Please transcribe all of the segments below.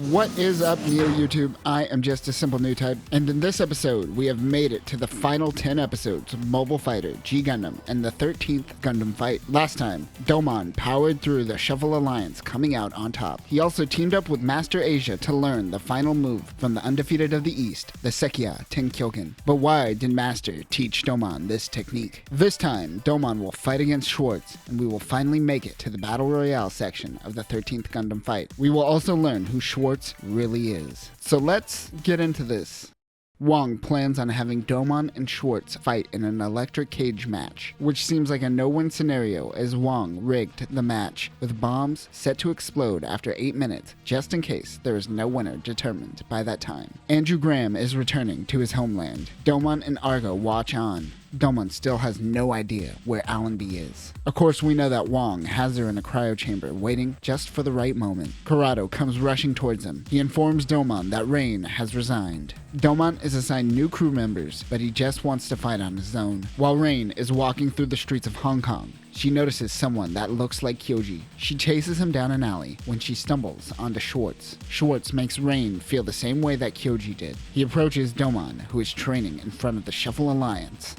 What is up, Neo YouTube? I am just a simple new type, and in this episode, we have made it to the final 10 episodes of Mobile Fighter G Gundam and the 13th Gundam fight. Last time, Domon powered through the Shuffle Alliance, coming out on top. He also teamed up with Master Asia to learn the final move from the undefeated of the East, the Sekiya Tenkyoken. But why did Master teach Domon this technique? This time, Domon will fight against Schwartz, and we will finally make it to the Battle Royale section of the 13th Gundam fight. We will also learn who Schwartz really is. So let's get into this. Wong plans on having Domon and Schwartz fight in an electric cage match, which seems like a no-win scenario as Wong rigged the match with bombs set to explode after 8 minutes, just in case there is no winner determined by that time. Andrew Graham is returning to his homeland. Domon and Argo watch on. Domon still has no idea where Allenby is. Of course, we know that Wong has her in a cryo chamber, waiting just for the right moment. Corrado comes rushing towards him. He informs Domon that Rain has resigned. Domon is assigned new crew members, but he just wants to fight on his own. While Rain is walking through the streets of Hong Kong, she notices someone that looks like Kyoji. She chases him down an alley when she stumbles onto Schwartz. Schwartz makes Rain feel the same way that Kyoji did. He approaches Domon, who is training in front of the Shuffle Alliance.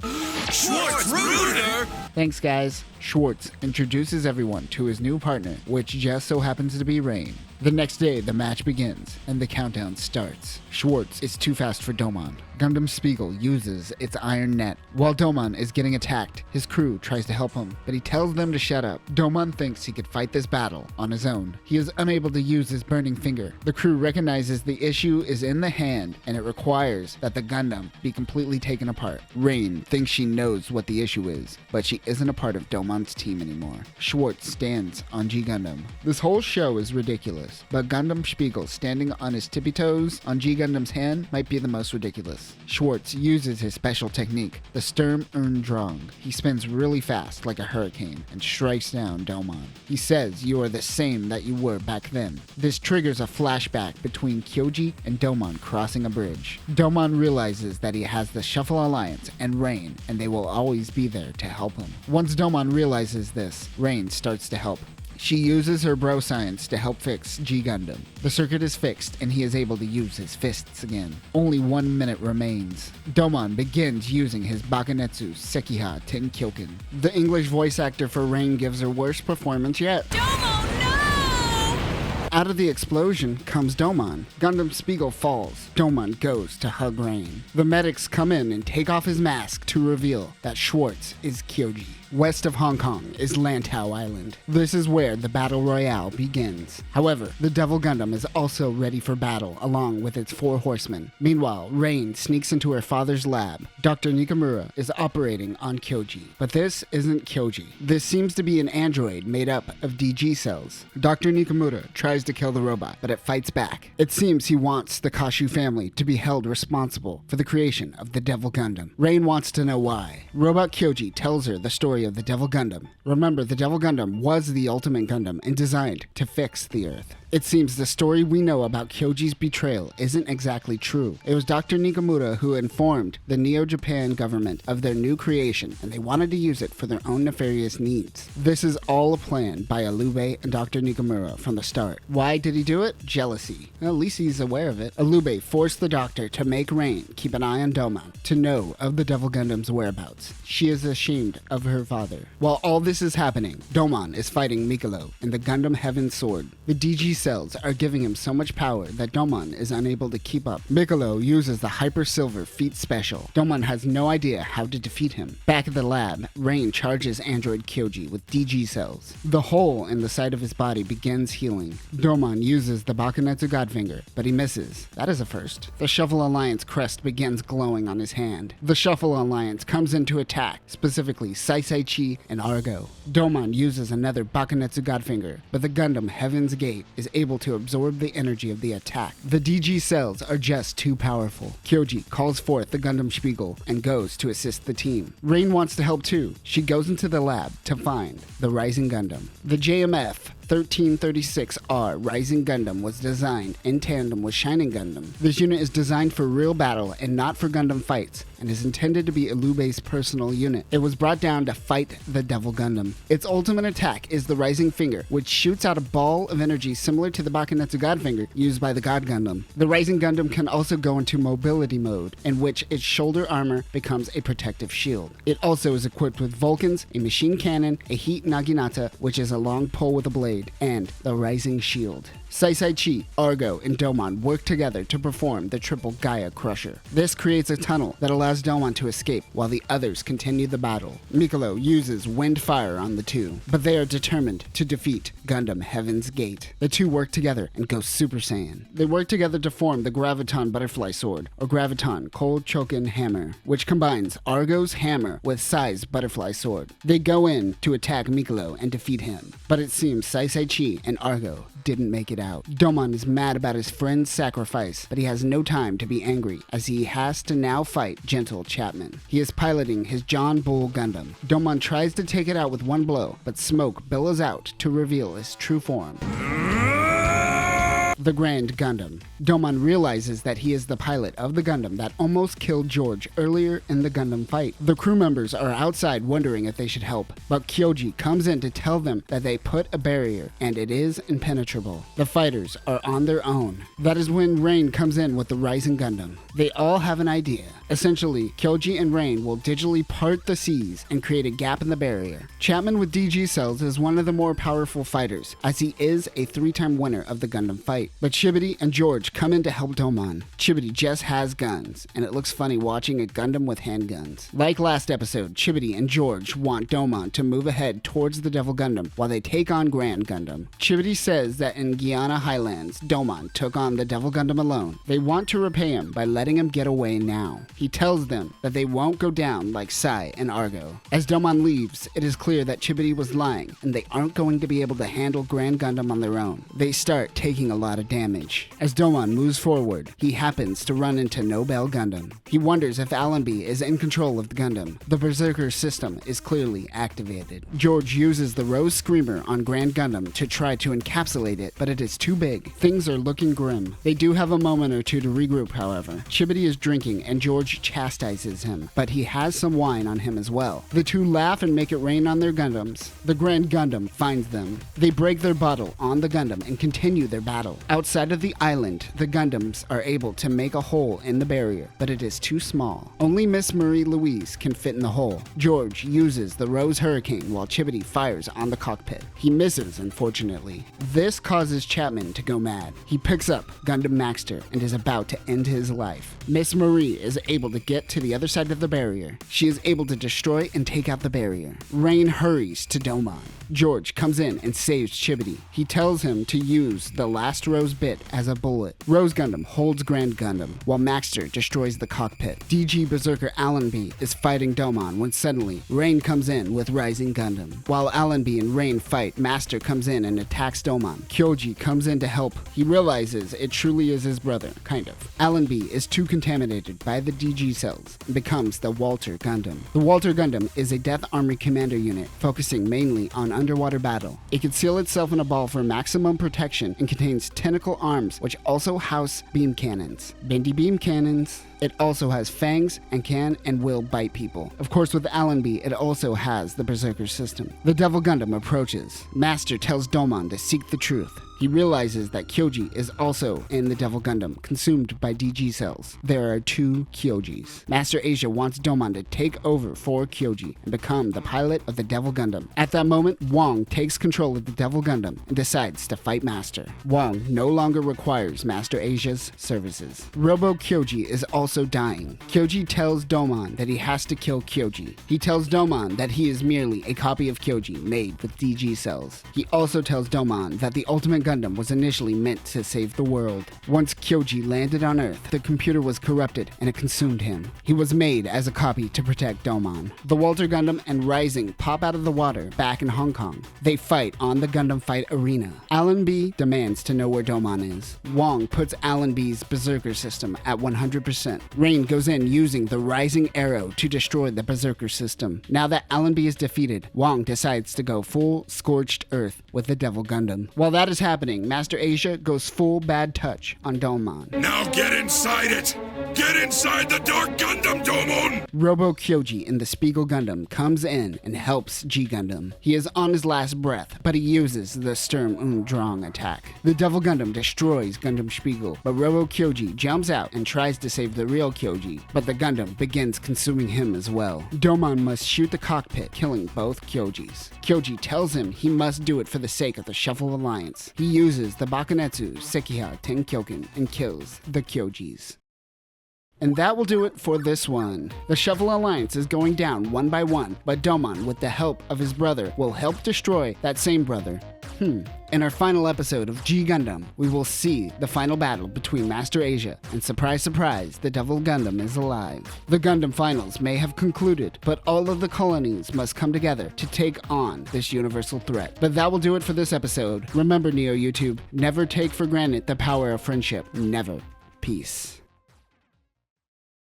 Schwartz, ruder! Thanks, guys. Schwartz introduces everyone to his new partner, which just so happens to be Rain. The next day, the match begins, and the countdown starts. Schwartz is too fast for Domon. Gundam Spiegel uses its iron net. While Domon is getting attacked, his crew tries to help him, but he tells them to shut up. Domon thinks he could fight this battle on his own. He is unable to use his burning finger. The crew recognizes the issue is in the hand, and it requires that the Gundam be completely taken apart. Rain thinks she knows what the issue is, but she isn't a part of Domon's team anymore. Schwartz stands on G Gundam. This whole show is ridiculous, but Gundam Spiegel standing on his tippy toes on G Gundam's hand might be the most ridiculous. Schwartz uses his special technique, the Sturm und Drang. He spins really fast like a hurricane and strikes down Domon. He says you are the same that you were back then. This triggers a flashback between Kyoji and Domon crossing a bridge. Domon realizes that he has the Shuffle Alliance and Rain, and they will always be there to help him. Once Domon realizes this, Rain starts to help. She uses her bro science to help fix G Gundam. The circuit is fixed and he is able to use his fists again. Only 1 minute remains. Domon begins using his Bakuretsu Sekiya Tenkyoken. The English voice actor for Rain gives her worst performance yet. Domon, no! Out of the explosion comes Domon. Gundam Spiegel falls. Domon goes to hug Rain. The medics come in and take off his mask to reveal that Schwartz is Kyoji. West of Hong Kong is Lantau Island. This is where the Battle Royale begins. However, the Devil Gundam is also ready for battle along with its 4 horsemen. Meanwhile, Rain sneaks into her father's lab. Dr. Nikamura is operating on Kyoji. But this isn't Kyoji. This seems to be an android made up of DG cells. Dr. Nikamura tries to kill the robot, but it fights back. It seems he wants the Kashu family to be held responsible for the creation of the Devil Gundam. Rain wants to know why. Robot Kyoji tells her the story of the Devil Gundam. Remember, the Devil Gundam was the ultimate Gundam and designed to fix the Earth. It seems the story we know about Kyoji's betrayal isn't exactly true. It was Dr. Nikamura who informed the Neo-Japan government of their new creation, and they wanted to use it for their own nefarious needs. This is all a plan by Alube and Dr. Nikamura from the start. Why did he do it? Jealousy. Well, at least he's aware of it. Alube forced the doctor to make Rain keep an eye on Domon to know of the Devil Gundam's whereabouts. She is ashamed of her father. While all this is happening, Domon is fighting Mikolo in the Gundam Heaven Sword. The DG cells are giving him so much power that Domon is unable to keep up. Mikolo uses the Hyper Silver Feat Special. Domon has no idea how to defeat him. Back at the lab, Rain charges android Kyoji with DG cells. The hole in the side of his body begins healing. Domon uses the Bakuretsu Godfinger, but he misses. That is a first. The Shuffle Alliance crest begins glowing on his hand. The Shuffle Alliance comes in to attack, specifically Saisaichi and Argo. Domon uses another Bakuretsu Godfinger, but the Gundam Heaven's Gate is able to absorb the energy of the attack. The DG cells are just too powerful. Kyoji calls forth the Gundam Spiegel and goes to assist the team. Rain wants to help too. She goes into the lab to find the Rising Gundam. The JMF 1336R Rising Gundam was designed in tandem with Shining Gundam. This unit is designed for real battle and not for Gundam fights, and is intended to be Ilube's personal unit. It was brought down to fight the Devil Gundam. Its ultimate attack is the Rising Finger, which shoots out a ball of energy similar to the Bakuretsu God Finger used by the God Gundam. The Rising Gundam can also go into mobility mode, in which its shoulder armor becomes a protective shield. It also is equipped with Vulcans, a machine cannon, a heat naginata, which is a long pole with a blade, and the Rising Shield. Saisai-Chi, Argo, and Domon work together to perform the triple Gaia Crusher. This creates a tunnel that allows Domon to escape while the others continue the battle. Mikolo uses wind fire on the two, but they are determined to defeat Gundam Heaven's Gate. The two work together and go Super Saiyan. They work together to form the Graviton Butterfly Sword, or Graviton Cold Chokin Hammer, which combines Argo's hammer with Sai's Butterfly Sword. They go in to attack Mikolo and defeat him, but it seems Saisai-Chi and Argo didn't make it out. Domon is mad about his friend's sacrifice, but he has no time to be angry, as he has to now fight Gentle Chapman. He is piloting his John Bull Gundam. Domon tries to take it out with one blow, but smoke billows out to reveal his true form. The Grand Gundam. Domon realizes that he is the pilot of the Gundam that almost killed George earlier in the Gundam fight. The crew members are outside wondering if they should help, but Kyoji comes in to tell them that they put a barrier and it is impenetrable. The fighters are on their own. That is when Rain comes in with the Rising Gundam. They all have an idea. Essentially, Kyoji and Rain will digitally part the seas and create a gap in the barrier. Chapman with DG cells is one of the more powerful fighters, as he is a 3-time winner of the Gundam fight. But Chibity and George come in to help Domon. Chibity just has guns, and it looks funny watching a Gundam with handguns. Like last episode, Chibity and George want Domon to move ahead towards the Devil Gundam while they take on Grand Gundam. Chibity says that in Guyana Highlands, Domon took on the Devil Gundam alone. They want to repay him by letting him get away now. He tells them that they won't go down like Sai and Argo. As Domon leaves, it is clear that Chibity was lying, and they aren't going to be able to handle Grand Gundam on their own. They start taking a lot of damage. As Domon moves forward, he happens to run into Nobel Gundam. He wonders if Allenby is in control of the Gundam. The Berserker system is clearly activated. George uses the Rose Screamer on Grand Gundam to try to encapsulate it, but it is too big. Things are looking grim. They do have a moment or two to regroup, however. Chibity is drinking and George chastises him, but he has some wine on him as well. The two laugh and make it rain on their Gundams. The Grand Gundam finds them. They break their bottle on the Gundam and continue their battle. Outside of the island, the Gundams are able to make a hole in the barrier, but it is too small. Only Miss Marie Louise can fit in the hole. George uses the Rose Hurricane while Chibity fires on the cockpit. He misses, unfortunately. This causes Chapman to go mad. He picks up Gundam Maxter and is about to end his life. Miss Marie is able to get to the other side of the barrier. She is able to destroy and take out the barrier. Rain hurries to Domon. George comes in and saves Chibity. He tells him to use the last Rose bit as a bullet. Rose Gundam holds Grand Gundam, while Maxter destroys the cockpit. DG Berserker Allenby is fighting Domon when suddenly Rain comes in with Rising Gundam. While Allenby and Rain fight, Master comes in and attacks Domon. Kyoji comes in to help. He realizes it truly is his brother, kind of. Allenby is too contaminated by the DG cells and becomes the Walter Gundam. The Walter Gundam is a Death Army commander unit focusing mainly on underwater battle. It can seal itself in a ball for maximum protection and contains tentacle arms which also house beam cannons. Bendy beam cannons. It also has fangs and can and will bite people. Of course, with Allenby, it also has the Berserker system. The Devil Gundam approaches. Master tells Domon to seek the truth. He realizes that Kyoji is also in the Devil Gundam, consumed by DG cells. There are two Kyojis. Master Asia wants Domon to take over for Kyoji and become the pilot of the Devil Gundam. At that moment, Wong takes control of the Devil Gundam and decides to fight Master. Wong no longer requires Master Asia's services. Robo Kyoji is also dying. Kyoji tells Domon that he has to kill Kyoji. He tells Domon that he is merely a copy of Kyoji made with DG cells. He also tells Domon that the Ultimate Gundam was initially meant to save the world. Once Kyoji landed on Earth, the computer was corrupted and it consumed him. He was made as a copy to protect Domon. The Walter Gundam and Rising pop out of the water back in Hong Kong. They fight on the Gundam fight arena. Allenby demands to know where Domon is. Wong puts Allenby's Berserker system at 100%. 100%. Rain goes in using the Rising Arrow to destroy the Berserker system. Now that Allenby is defeated, Wong decides to go full Scorched Earth with the Devil Gundam. While that is happening, Master Asia goes full Bad Touch on Domon. Now get inside it! Get inside the Dark Gundam, Domon! Robo Kyoji in the Spiegel Gundam comes in and helps G Gundam. He is on his last breath, but he uses the Sturm und Drang attack. The Devil Gundam destroys Gundam Spiegel, but Robo Kyoji jumps out and tries to save the real Kyoji, but the Gundam begins consuming him as well. Domon must shoot the cockpit, killing both Kyojis. Kyoji tells him he must do it for the sake of the Shuffle Alliance. He uses the Bakunetsu Sekiha Tenkyoken and kills the Kyojis. And that will do it for this one. The Shuffle Alliance is going down one by one, but Domon, with the help of his brother, will help destroy that same brother. In our final episode of G Gundam, we will see the final battle between Master Asia, and surprise surprise, the Devil Gundam is alive. The Gundam finals may have concluded, but all of the colonies must come together to take on this universal threat. But that will do it for this episode. Remember, Neo YouTube, never take for granted the power of friendship. Never. Peace.